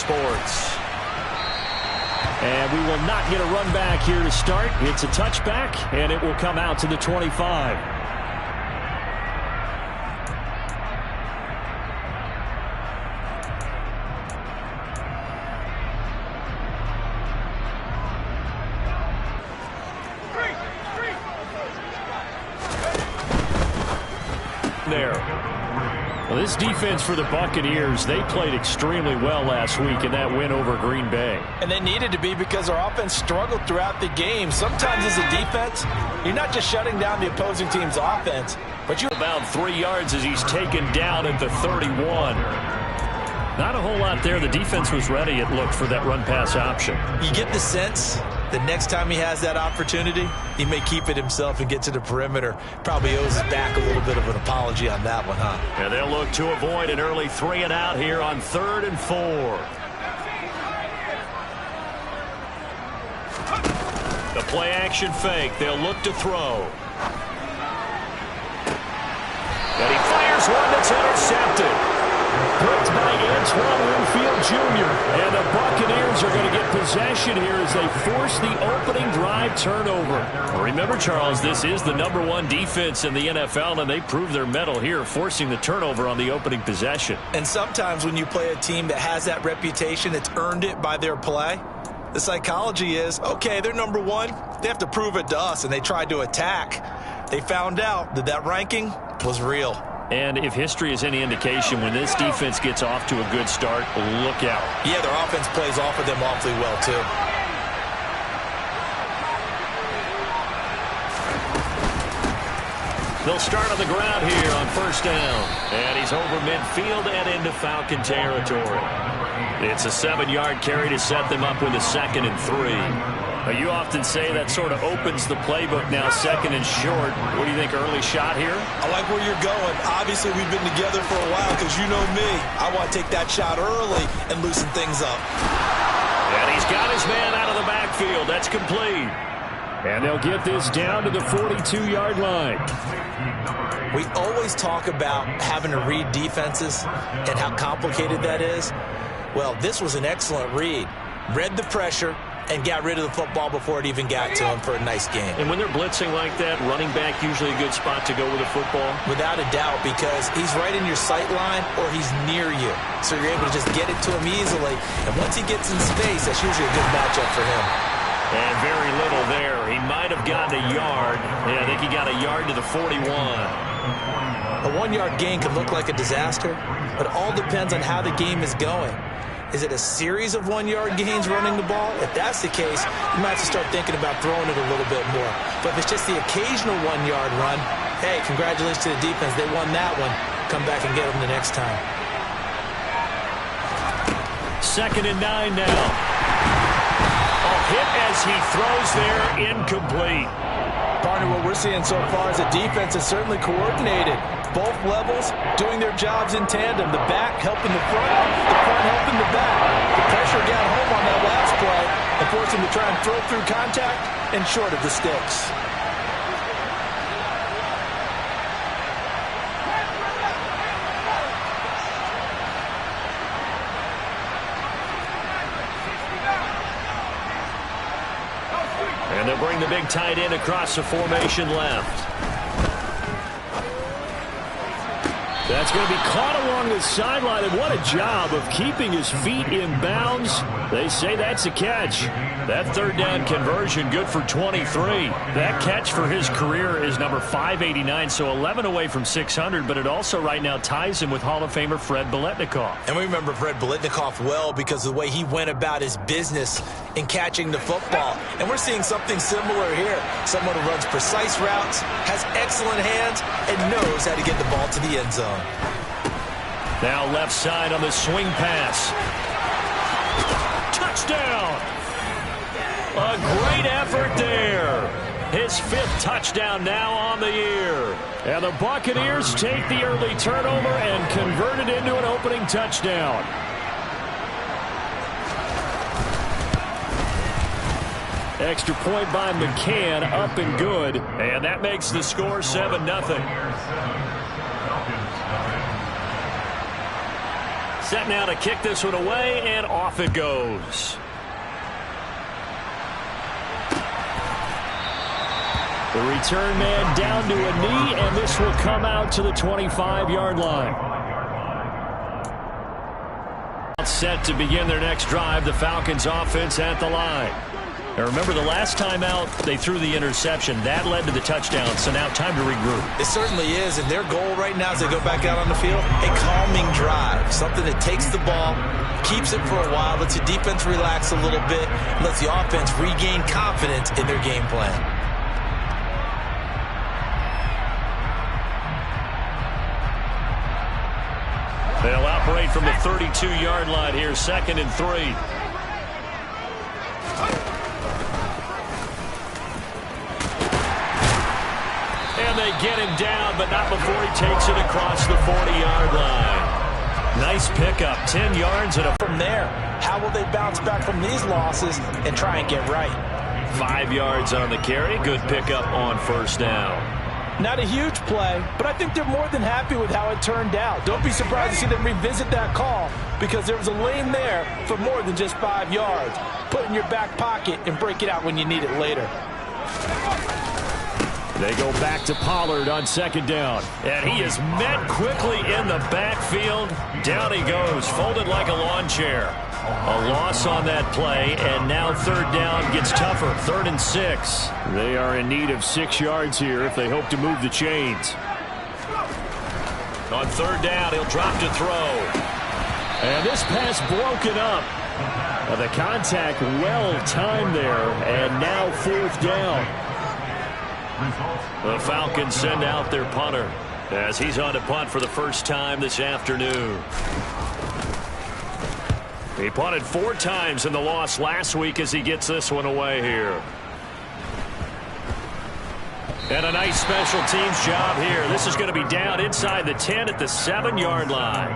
Sports. And we will not get a run back here to start. It's a touchback, and it will come out to the 25. There. Well, this defense for the Buccaneers, they played extremely well last week in that win over Green Bay. And they needed to be because our offense struggled throughout the game. Sometimes as a defense, you're not just shutting down the opposing team's offense, but you're about 3 yards as he's taken down at the 31. Not a whole lot there. The defense was ready, it looked, for that run-pass option. You get the sense the next time he has that opportunity, he may keep it himself and get to the perimeter. Probably owes his back a little bit of an apology on that one, huh? And they'll look to avoid an early 3 and out here on 3rd and 4. The play action fake. They'll look to throw. And he fires one that's intercepted. Picked by Antoine Winfield Jr. And the Buccaneers are going to get possession here as they force the opening drive turnover. Well, remember, Charles, this is the #1 defense in the NFL, and they prove their mettle here, forcing the turnover on the opening possession. And sometimes when you play a team that has that reputation, it's earned it by their play. The psychology is, okay, they're #1. They have to prove it to us, and they tried to attack. They found out that that ranking was real. And if history is any indication, when this defense gets off to a good start, look out. Yeah, their offense plays off of them awfully well, too. They'll start on the ground here on 1st down. And he's over midfield and into Falcon territory. It's a 7-yard carry to set them up with a 2nd and 3. Now, you often say that sort of opens the playbook now, 2nd and short. What do you think, early shot here? I like where you're going. Obviously, we've been together for a while because you know me. I want to take that shot early and loosen things up. And he's got his man out of the backfield. That's complete. And they'll get this down to the 42-yard line. We always talk about having to read defenses and how complicated that is. Well, this was an excellent read. Read the pressure and got rid of the football before it even got to him for a nice game. And when they're blitzing like that, running back usually a good spot to go with a football? Without a doubt, because he's right in your sight line or he's near you. So you're able to just get it to him easily. And once he gets in space, that's usually a good matchup for him. And very little there. He might have gotten a yard. Yeah, I think he got a yard to the 41. A 1-yard gain can look like a disaster, but it all depends on how the game is going. Is it a series of 1-yard gains running the ball? If that's the case, you might have to start thinking about throwing it a little bit more. But if it's just the occasional 1-yard run, hey, congratulations to the defense. They won that one. Come back and get them the next time. 2nd and 9 now. A hit as he throws there, incomplete. Partner, what we're seeing so far is the defense is certainly coordinated. Both levels doing their jobs in tandem. The back helping the front helping the back. The pressure got home on that last play and forced him to try and throw through contact and short of the sticks. And they'll bring the big tight end across the formation left. That's going to be caught along the sideline, and what a job of keeping his feet in bounds. They say that's a catch. That 3rd down conversion good for 23. That catch for his career is number 589, so 11 away from 600, but it also right now ties him with Hall of Famer Fred Biletnikoff. And we remember Fred Biletnikoff well because of the way he went about his business in catching the football. And we're seeing something similar here. Someone who runs precise routes, has excellent hands, and knows how to get the ball to the end zone. Now left side on the swing pass. Touchdown! A great effort there. His 5th touchdown now on the year. And the Buccaneers take the early turnover and convert it into an opening touchdown. Extra point by McCann, up and good. And that makes the score 7-0. Set now to kick this one away, and off it goes. The return man down to a knee, and this will come out to the 25-yard line. Set to begin their next drive, the Falcons offense at the line. Now remember, the last time out, they threw the interception. That led to the touchdown, so now time to regroup. It certainly is, and their goal right now as they go back out on the field, a calming drive, something that takes the ball, keeps it for a while, lets the defense relax a little bit, and lets the offense regain confidence in their game plan. They'll operate from the 32-yard line here, 2nd and 3. And they get him down, but not before he takes it across the 40-yard line. Nice pickup, 10 yards. And from there, how will they bounce back from these losses and try and get right? 5 yards on the carry. Good pickup on first down. Not a huge play, but I think they're more than happy with how it turned out. Don't be surprised to see them revisit that call because there was a lane there for more than just 5 yards. Put it in your back pocket and break it out when you need it later. They go back to Pollard on 2nd down. And he is met quickly in the backfield. Down he goes, folded like a lawn chair. A loss on that play, and now 3rd down gets tougher. 3rd and 6. They are in need of 6 yards here if they hope to move the chains. On 3rd down, he'll drop to throw. And this pass broken up. The contact well timed there, and now 4th down. The Falcons send out their punter as he's on to punt for the first time this afternoon. He punted 4 times in the loss last week as he gets this one away here. And a nice special teams job here. This is going to be down inside the 10 at the 7-yard line.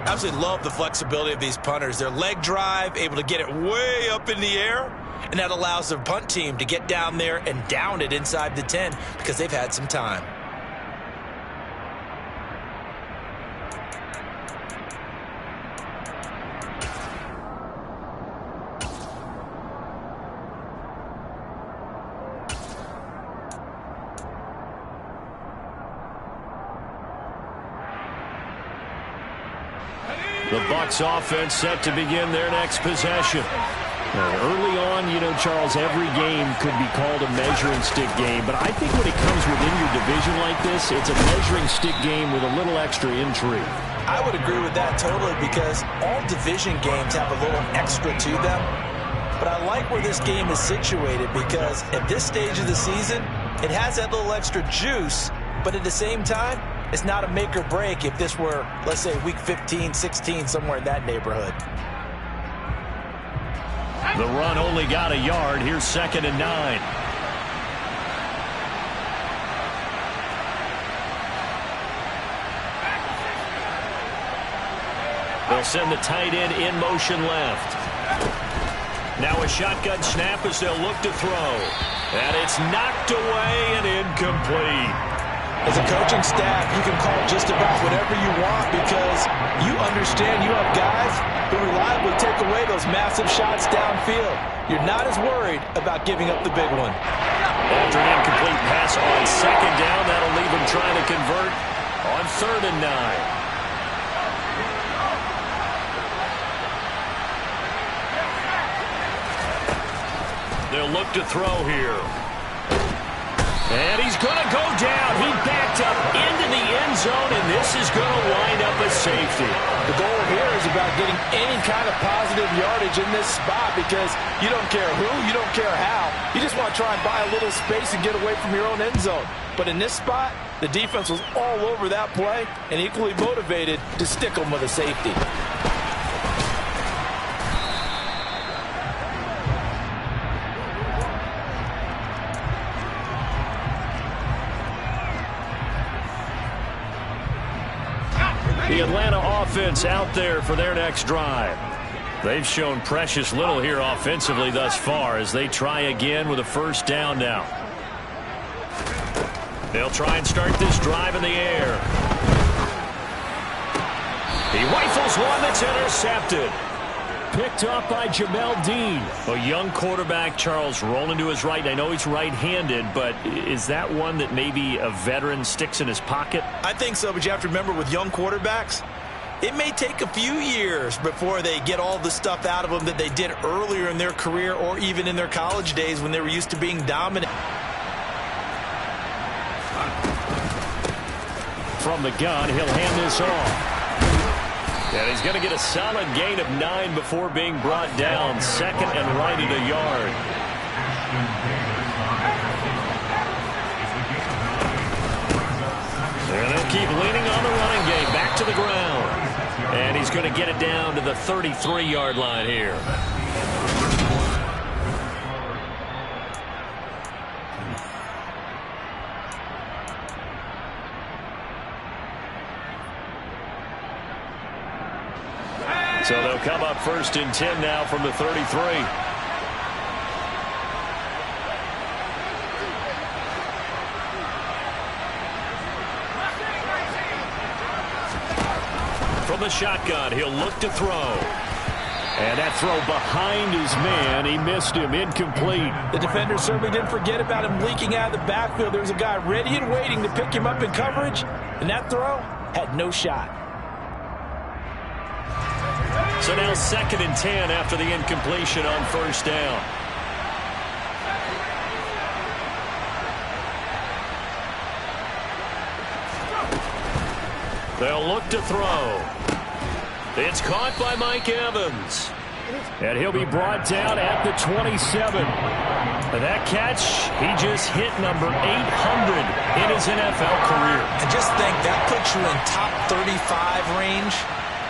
Absolutely love the flexibility of these punters. Their leg drive, able to get it way up in the air, and that allows the punt team to get down there and down it inside the 10 because they've had some time. The Bucs offense set to begin their next possession. Early on, you know, Charles, every game could be called a measuring stick game, but I think when it comes within your division like this, it's a measuring stick game with a little extra intrigue. I would agree with that totally because all division games have a little extra to them, but I like where this game is situated because at this stage of the season, it has that little extra juice, but at the same time, it's not a make or break if this were, let's say, week 15, 16, somewhere in that neighborhood. The run only got a yard. Here's 2nd and 9. They'll send the tight end in motion left. Now a shotgun snap as they'll look to throw. And it's knocked away and incomplete. As a coaching staff, you can call just about whatever you want because you understand you have guys who reliably take away those massive shots downfield. You're not as worried about giving up the big one. After an incomplete pass on 2nd down, that'll leave them trying to convert on 3rd and 9. They'll look to throw here. And he's going to go down. He backed up into the end zone, and this is going to wind up a safety. The goal here is about getting any kind of positive yardage in this spot because you don't care who, you don't care how. You just want to try and buy a little space and get away from your own end zone. But in this spot, the defense was all over that play and equally motivated to stick them with a safety. The Atlanta offense out there for their next drive. They've shown precious little here offensively thus far as they try again with a 1st down now. They'll try and start this drive in the air. He rifles one that's intercepted. Picked off by Jamel Dean. A young quarterback, Charles, rolling to his right. I know he's right-handed, but is that one that maybe a veteran sticks in his pocket? I think so, but you have to remember with young quarterbacks, it may take a few years before they get all the stuff out of them that they did earlier in their career or even in their college days when they were used to being dominant. From the gun, he'll hand this off. And he's going to get a solid gain of 9 before being brought down. Second and right at a yard. And they'll keep leaning on the running game. Back to the ground. And he's going to get it down to the 33-yard line here. So they'll come up 1st and 10 now from the 33. From the shotgun, he'll look to throw. And that throw behind his man, he missed him, incomplete. The defender certainly didn't forget about him leaking out of the backfield. There was a guy ready and waiting to pick him up in coverage, and that throw had no shot. So now 2nd and 10 after the incompletion on 1st down. They'll look to throw. It's caught by Mike Evans. And he'll be brought down at the 27. And that catch, he just hit number 800 in his NFL career. And just think, that puts you in top 35 range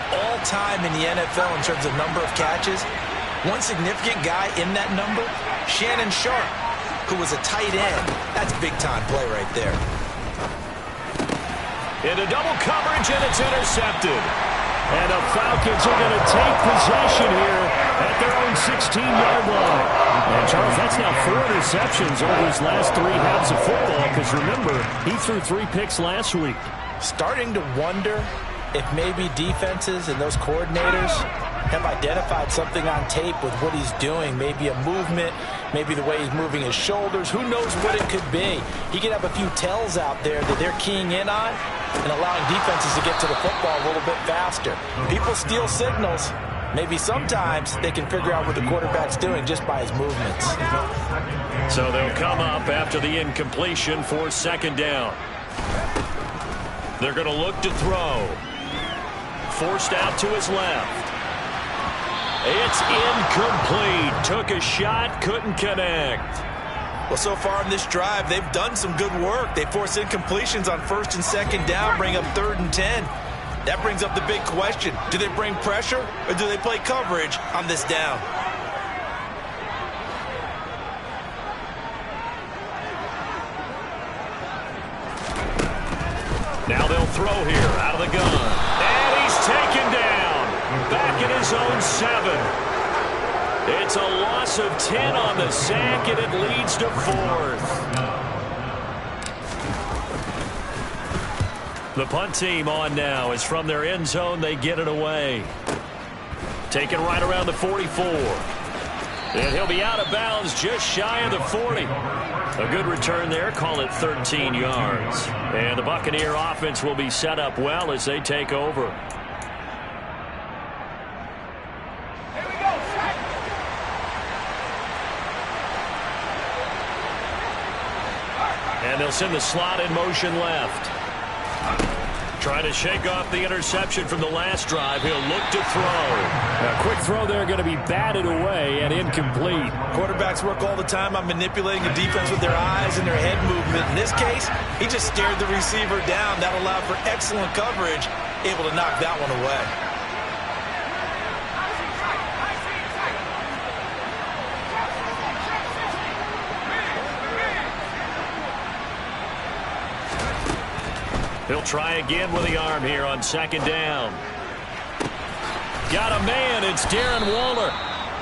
all-time in the NFL in terms of number of catches. One significant guy in that number, Shannon Sharpe, who was a tight end. That's big-time play right there. Into double coverage, and it's intercepted. And the Falcons are going to take possession here at their own 16-yard line. And, Charles, that's now 4 interceptions over his last 3 halves of football, because, remember, he threw 3 picks last week. Starting to wonder if maybe defenses and those coordinators have identified something on tape with what he's doing. Maybe a movement, maybe the way he's moving his shoulders. Who knows what it could be? He could have a few tells out there that they're keying in on and allowing defenses to get to the football a little bit faster. People steal signals. Maybe sometimes they can figure out what the quarterback's doing just by his movements. So they'll come up after the incompletion for 2nd down. They're going to look to throw. Forced out to his left. It's incomplete. Took a shot, couldn't connect. Well, so far in this drive, they've done some good work. They force incompletions on 1st and 2nd down, bring up 3rd and 10. That brings up the big question. Do they bring pressure or do they play coverage on this down? Now they'll throw here out of the gun. And he's taken down. Back in his own 7. It's a loss of 10 on the sack, and it leads to 4th. The punt team on now is from their end zone. They get it away. Taken right around the 44. And he'll be out of bounds just shy of the 40. A good return there. Call it 13 yards. And the Buccaneer offense will be set up well as they take over. And they'll send the slot in motion left. Trying to shake off the interception from the last drive. He'll look to throw. A quick throw there going to be batted away and incomplete. Quarterbacks work all the time on manipulating the defense with their eyes and their head movement. In this case, he just stared the receiver down. That allowed for excellent coverage, able to knock that one away. He'll try again with the arm here on 2nd down. Got a man. It's Darren Waller.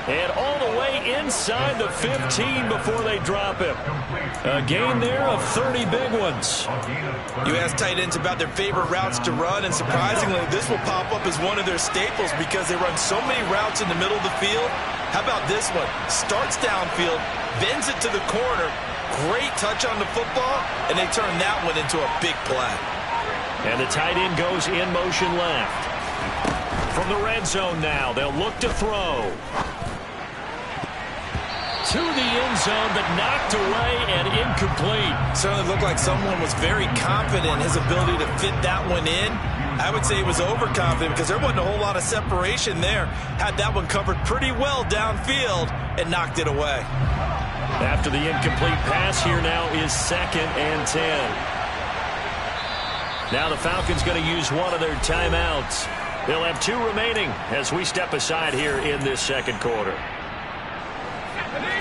And all the way inside the 15 before they drop him. A gain there of 30 big ones. You ask tight ends about their favorite routes to run, and surprisingly, this will pop up as one of their staples because they run so many routes in the middle of the field. How about this one? Starts downfield, bends it to the corner. Great touch on the football, and they turn that one into a big play. And the tight end goes in motion left. From the red zone now, they'll look to throw. To the end zone, but knocked away and incomplete. Certainly looked like someone was very confident in his ability to fit that one in. I would say he was overconfident because there wasn't a whole lot of separation there. Had that one covered pretty well downfield and knocked it away. After the incomplete pass, here now is 2nd and 10. Now the Falcons going to use one of their timeouts. They'll have 2 remaining as we step aside here in this second quarter.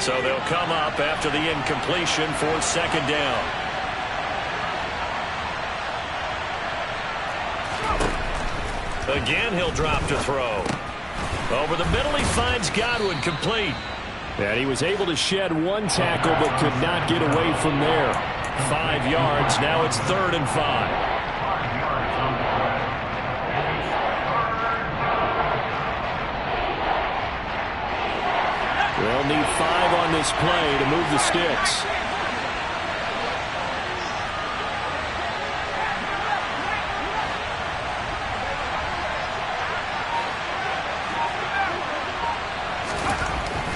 So they'll come up after the incompletion for 2nd down. Again, he'll drop to throw. Over the middle, he finds Godwin, complete. And he was able to shed 1 tackle but could not get away from there. 5 yards. Now it's 3rd and 5. They'll need 5 on this play to move the sticks.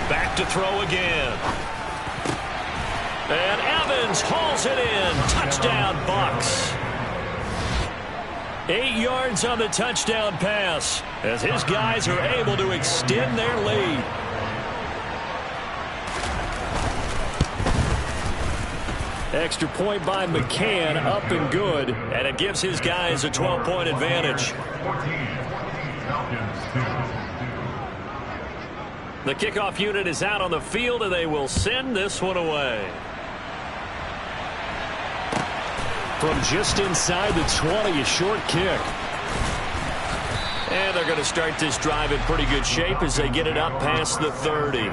Back to throw again. And Evans hauls it in. Touchdown, Bucs. 8 yards on the touchdown pass as his guys are able to extend their lead. Extra point by McCann, up and good, and it gives his guys a 12-point advantage. The kickoff unit is out on the field, and they will send this one away. From just inside the 20, a short kick. And they're going to start this drive in pretty good shape as they get it up past the 30.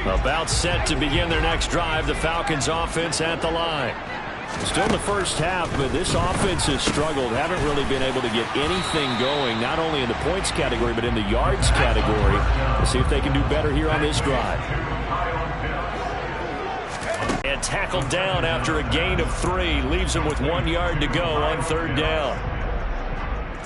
About set to begin their next drive, the Falcons offense at the line. Still in the first half, but this offense has struggled. Haven't really been able to get anything going, not only in the points category, but in the yards category. We'll see if they can do better here on this drive. And tackled down after a gain of 3. Leaves him with 1 yard to go on 3rd down.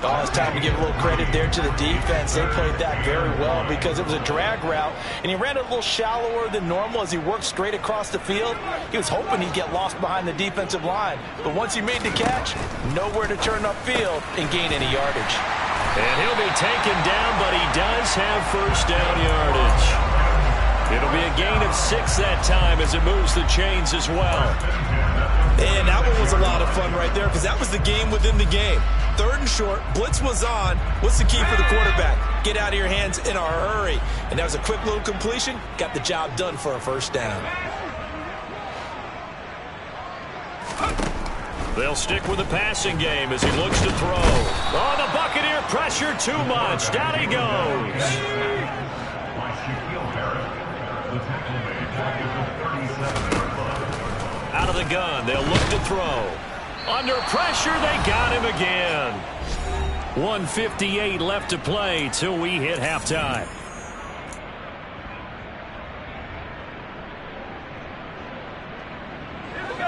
Oh, it's time to give a little credit there to the defense. They played that very well because it was a drag route, and he ran it a little shallower than normal as he worked straight across the field. He was hoping he'd get lost behind the defensive line, but once he made the catch, nowhere to turn upfield and gain any yardage. And he'll be taken down, but he does have 1st down yardage. It'll be a gain of 6 that time as it moves the chains as well. And that one was a lot of fun right there because that was the game within the game. 3rd and short, blitz was on. What's the key for the quarterback? Get out of your hands in a hurry. And that was a quick little completion. Got the job done for a 1st down. They'll stick with the passing game as he looks to throw. Oh, the Buccaneer pressure too much. Down he goes. Out of the gun, they'll look to throw. Under pressure, they got him again. 1:58 left to play till we hit halftime.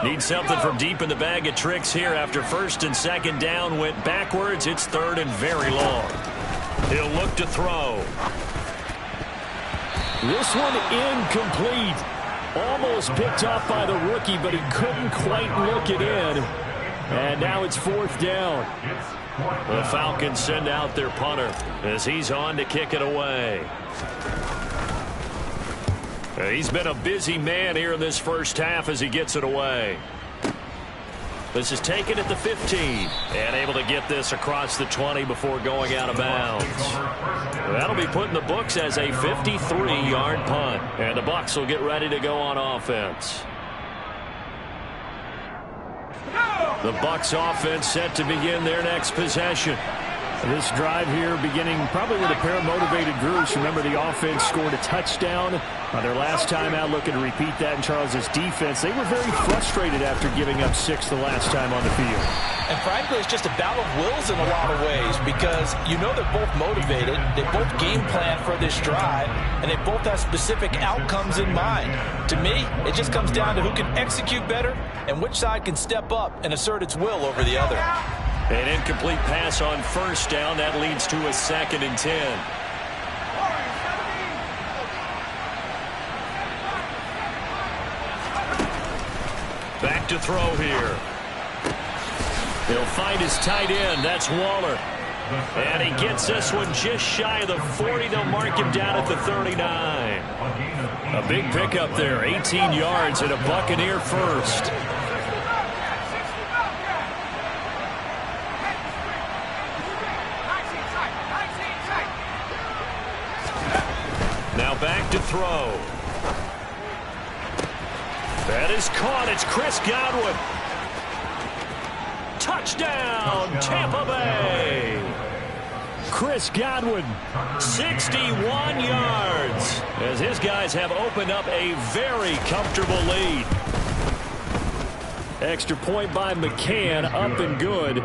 Need something from deep in the bag of tricks here after 1st and 2nd down went backwards. It's 3rd and very long. He'll look to throw. This one incomplete. Almost picked off by the rookie, but he couldn't quite look it in. And now it's 4th down. The Falcons send out their punter as he's on to kick it away. He's been a busy man here in this first half as he gets it away. This is taken at the 15 and able to get this across the 20 before going out of bounds. That'll be put in the books as a 53-yard punt, and the Bucs will get ready to go on offense. The Bucs offense set to begin their next possession. This drive here beginning probably with a pair of motivated groups. Remember, the offense scored a touchdown their last time out, looking to repeat that in Charles's defense. They were very frustrated after giving up 6 the last time on the field. And frankly, it's just a battle of wills in a lot of ways, because you know they're both motivated, they both game plan for this drive, and they both have specific outcomes in mind. To me, it just comes down to who can execute better and which side can step up and assert its will over the other. An incomplete pass on first down. That leads to a 2nd and 10. Back to throw here. He'll find his tight end. That's Waller. And he gets this one just shy of the 40. They'll mark him down at the 39. A big pickup there. 18 yards and a Buccaneer first. Now back to throw. That is caught. It's Chris Godwin. Touchdown, Tampa Bay. Chris Godwin. 61 yards as his guys have opened up a very comfortable lead. Extra point by McCann, up and good.